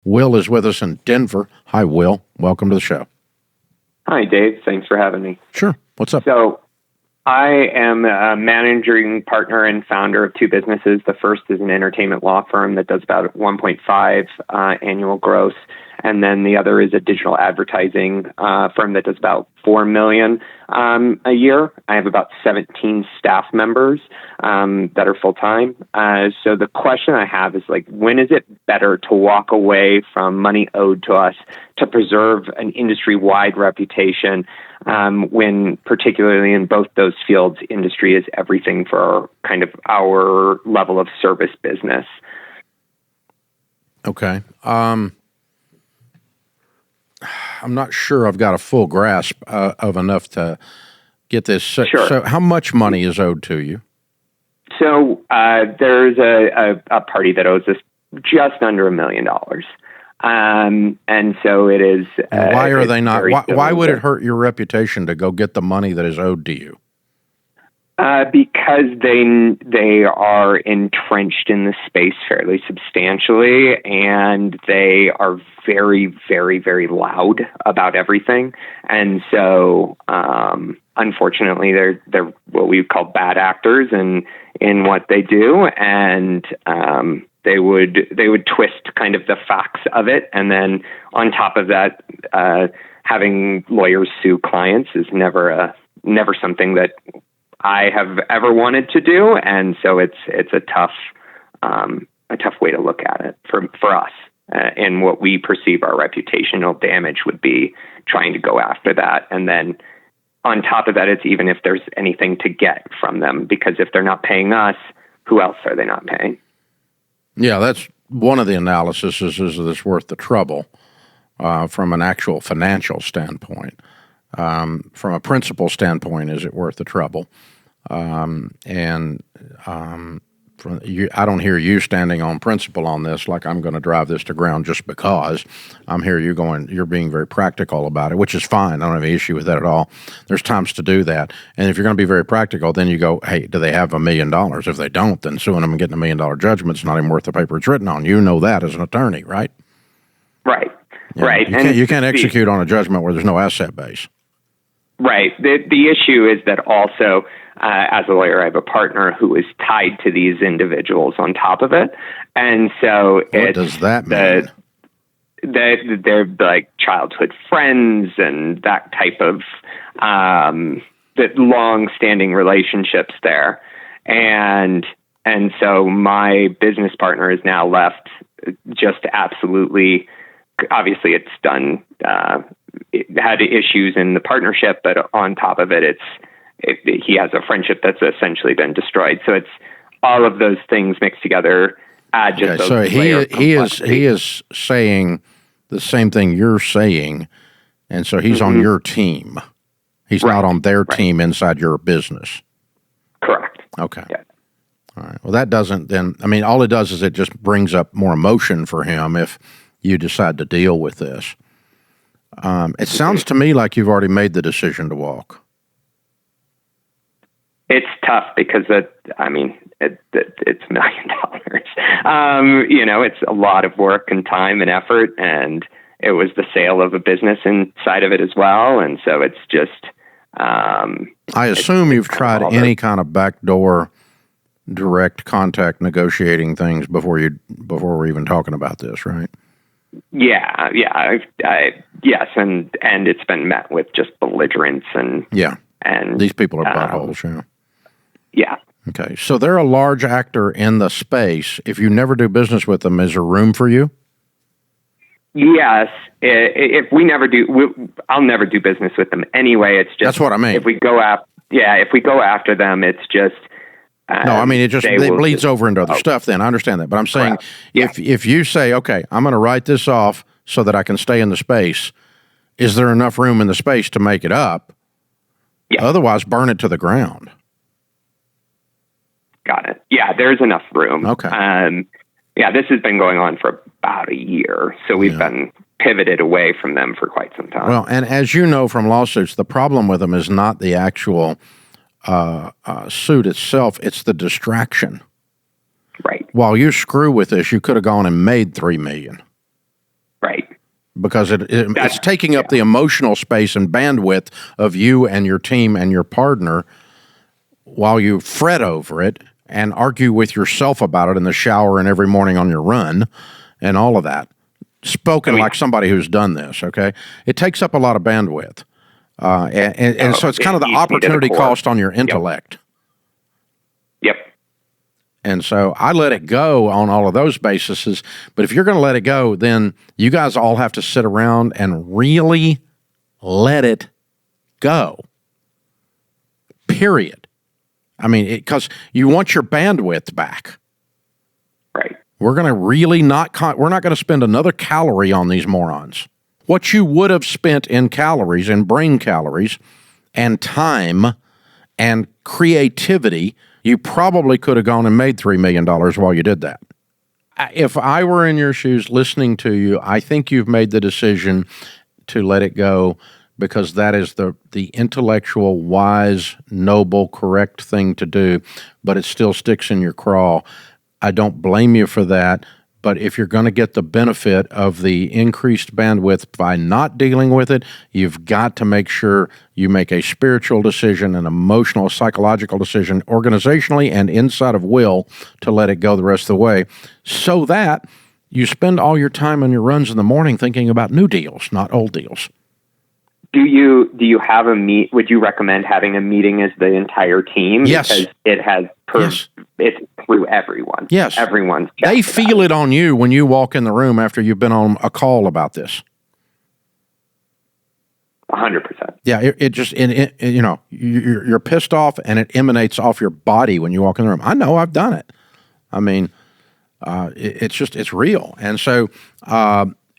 Will is with us in Denver. Hi, Will. Welcome to the show. Hi, Dave. Thanks for having me. Sure. What's up? So I am a managing partner and founder of two businesses. The first is an entertainment law firm that does about 1.5 annual gross. And then the other is a digital advertising firm that does about 4 million a year. I have about 17 staff members that are full-time. So the question I have is, when is it better to walk away from money owed to us to preserve an industry-wide reputation when, particularly in both those fields, industry is everything for kind of our level of service business? Okay. I'm not sure I've got a full grasp of enough to get this. So, Sure. So how much money is owed to you? So there's a party that owes us just under $1 million. And so it is. Why are they not? Why would it hurt your reputation to go get the money that is owed to you? Because they are entrenched in the space fairly substantially, and they are very, very, very loud about everything. And so, unfortunately, they're what we call bad actors in what they do, and they would twist kind of the facts of it, and then on top of that, having lawyers sue clients is never something that I have ever wanted to do, and so it's a tough way to look at it for us. And what we perceive our reputational damage would be trying to go after that, and then on top of that, it's even if there's anything to get from them, because if they're not paying us, who else are they not paying? Yeah, that's one of the analyses. Is this worth the trouble from an actual financial standpoint? From a principle standpoint, is it worth the trouble? I don't hear you standing on principle on this, like I'm going to drive this to ground just because. I'm hearing you going, you're being very practical about it, which is fine. I don't have any issue with that at all. There's times to do that. And if you're going to be very practical, then you go, hey, do they have $1 million? If they don't, then suing them and getting $1 million judgment's not even worth the paper it's written on. You know that as an attorney, right? Right. Yeah. Right. You can't execute on a judgment where there's no asset base. Right. The issue is that also, as a lawyer, I have a partner who is tied to these individuals on top of it. And so what does that mean? They're like childhood friends and that type of the long-standing relationships there. And so my business partner is now left just absolutely, obviously it's done, it had issues in the partnership, but on top of it, he has a friendship that's essentially been destroyed. So it's all of those things mixed together. So he is saying the same thing you're saying, and so he's on your team. He's not on their team inside your business. Correct. Okay. Yeah. All right. Well, that doesn't then. I mean, all it does is it just brings up more emotion for him if you decide to deal with this. It sounds to me like you've already made the decision to walk. It's tough because it's $1 million. It's a lot of work and time and effort, and it was the sale of a business inside of it as well. And so it's just. I assume you've tried any kind of backdoor direct contact negotiating things before we're even talking about this, right? Yeah. Yes, and it's been met with just belligerence and these people are buttholes. Yeah. Okay, so they're a large actor in the space. If you never do business with them, is there room for you? Yes. If we never do, I'll never do business with them anyway. It's just that's what I mean. If we go after them, it's just. No, I mean, it bleeds over into other stuff then. I understand that. But I'm saying if you say, okay, I'm going to write this off so that I can stay in the space, is there enough room in the space to make it up? Yeah. Otherwise, burn it to the ground. Got it. Yeah, there's enough room. Okay. This has been going on for about a year. So we've been pivoted away from them for quite some time. Well, and as you know from lawsuits, the problem with them is not the actual suit itself, it's the distraction. Right. While you screw with this, you could have gone and made $3 million. because it's taking up the emotional space and bandwidth of you and your team and your partner while you fret over it and argue with yourself about it in the shower and every morning on your run and all of that. Spoken like somebody who's done this, okay? It takes up a lot of bandwidth. And so it's kind of the opportunity cost on your intellect. Yep. And so I let it go on all of those bases. But if you're going to let it go, then you guys all have to sit around and really let it go. Period. I mean, because you want your bandwidth back. Right. We're going to really we're not going to spend another calorie on these morons. What you would have spent in calories and brain calories and time and creativity, you probably could have gone and made $3 million while you did that. If I were in your shoes listening to you, I think you've made the decision to let it go because that is the intellectual, wise, noble, correct thing to do, but it still sticks in your craw. I don't blame you for that. But if you're going to get the benefit of the increased bandwidth by not dealing with it, you've got to make sure you make a spiritual decision, an emotional, psychological decision, organizationally and inside of will to let it go the rest of the way so that you spend all your time on your runs in the morning thinking about new deals, not old deals. Do you have would you recommend having a meeting as the entire team? Yes. Because it has it's through everyone. Yes. Everyone's They feel it on you when you walk in the room after you've been on a call about this. 100%. Yeah, you're pissed off and it emanates off your body when you walk in the room. I know, I've done it. I mean, it's real. And so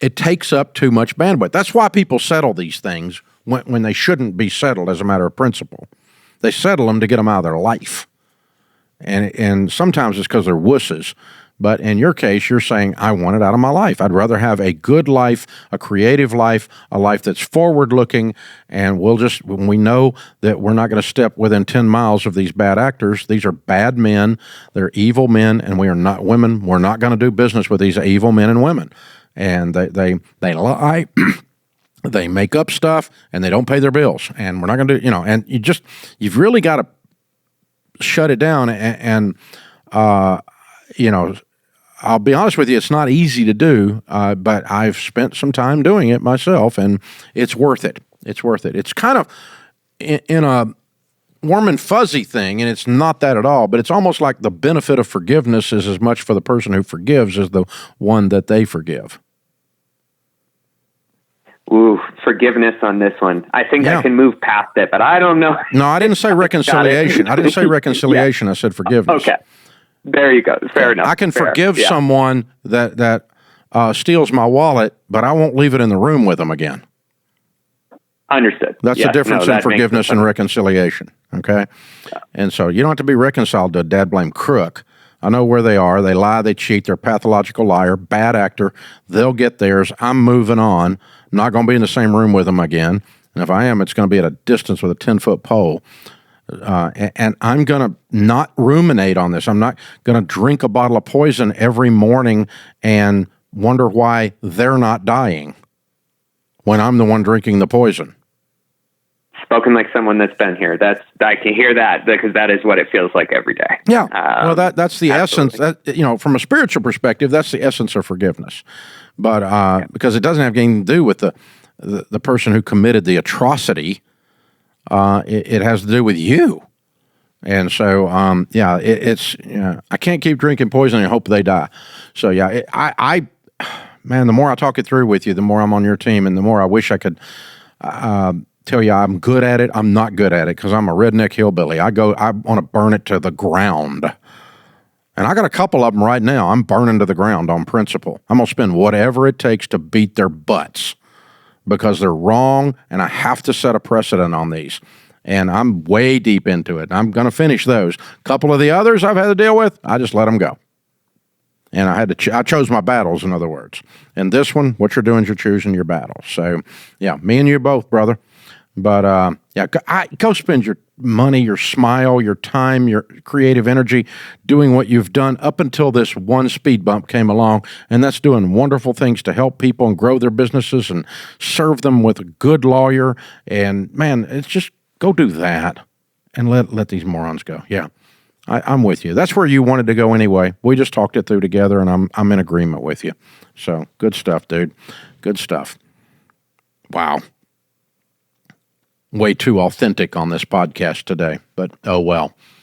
it takes up too much bandwidth. That's why people settle these things when they shouldn't be settled as a matter of principle. They settle them to get them out of their life. And sometimes it's because they're wusses. But in your case, you're saying, I want it out of my life. I'd rather have a good life, a creative life, a life that's forward-looking, and when we know that we're not going to step within 10 miles of these bad actors. These are bad men. They're evil men, and we are not women. We're not going to do business with these evil men and women. And they lie, they make up stuff, and they don't pay their bills. And we're not going to do, and you've really got to shut it down. And I'll be honest with you, it's not easy to do, but I've spent some time doing it myself, and it's worth it. It's worth it. It's kind of in a warm and fuzzy thing, and it's not that at all, but it's almost like the benefit of forgiveness is as much for the person who forgives as the one that they forgive. Ooh, forgiveness on this one. I think I can move past it, but I don't know. No, I didn't say reconciliation. I didn't say reconciliation. I said forgiveness. Okay. There you go. Fair enough. I can forgive someone that steals my wallet, but I won't leave it in the room with them again. Understood. That's the difference in forgiveness and reconciliation, okay? Yeah. And so you don't have to be reconciled to a dad-blame crook. I know where they are. They lie, they cheat, they're a pathological liar, bad actor. They'll get theirs. I'm moving on. I'm not going to be in the same room with them again. And if I am, it's going to be at a distance with a 10-foot pole. And I'm going to not ruminate on this. I'm not going to drink a bottle of poison every morning and wonder why they're not dying when I'm the one drinking the poison. Spoken like someone that's been here. I can hear that because that is what it feels like every day. Yeah. Well, that's the essence. From a spiritual perspective, that's the essence of forgiveness. But because it doesn't have anything to do with the person who committed the atrocity, it has to do with you. And so, I can't keep drinking poison and hope they die. So, man, the more I talk it through with you, the more I'm on your team, and the more I wish I could tell you I'm good at it. I'm not good at it because I'm a redneck hillbilly. I want to burn it to the ground. And I got a couple of them right now. I'm burning to the ground on principle. I'm going to spend whatever it takes to beat their butts because they're wrong, and I have to set a precedent on these. And I'm way deep into it. I'm going to finish those. A couple of the others I've had to deal with, I just let them go. And I chose my battles, in other words. And this one, what you're doing is you're choosing your battles. So, yeah, me and you both, brother. But yeah, go spend your money, your smile, your time, your creative energy doing what you've done up until this one speed bump came along, and that's doing wonderful things to help people and grow their businesses and serve them with a good lawyer. And man, it's just go do that and let these morons go. Yeah, I'm with you. That's where you wanted to go anyway. We just talked it through together, and I'm in agreement with you. So good stuff, dude. Good stuff. Wow. Way too authentic on this podcast today, but oh well.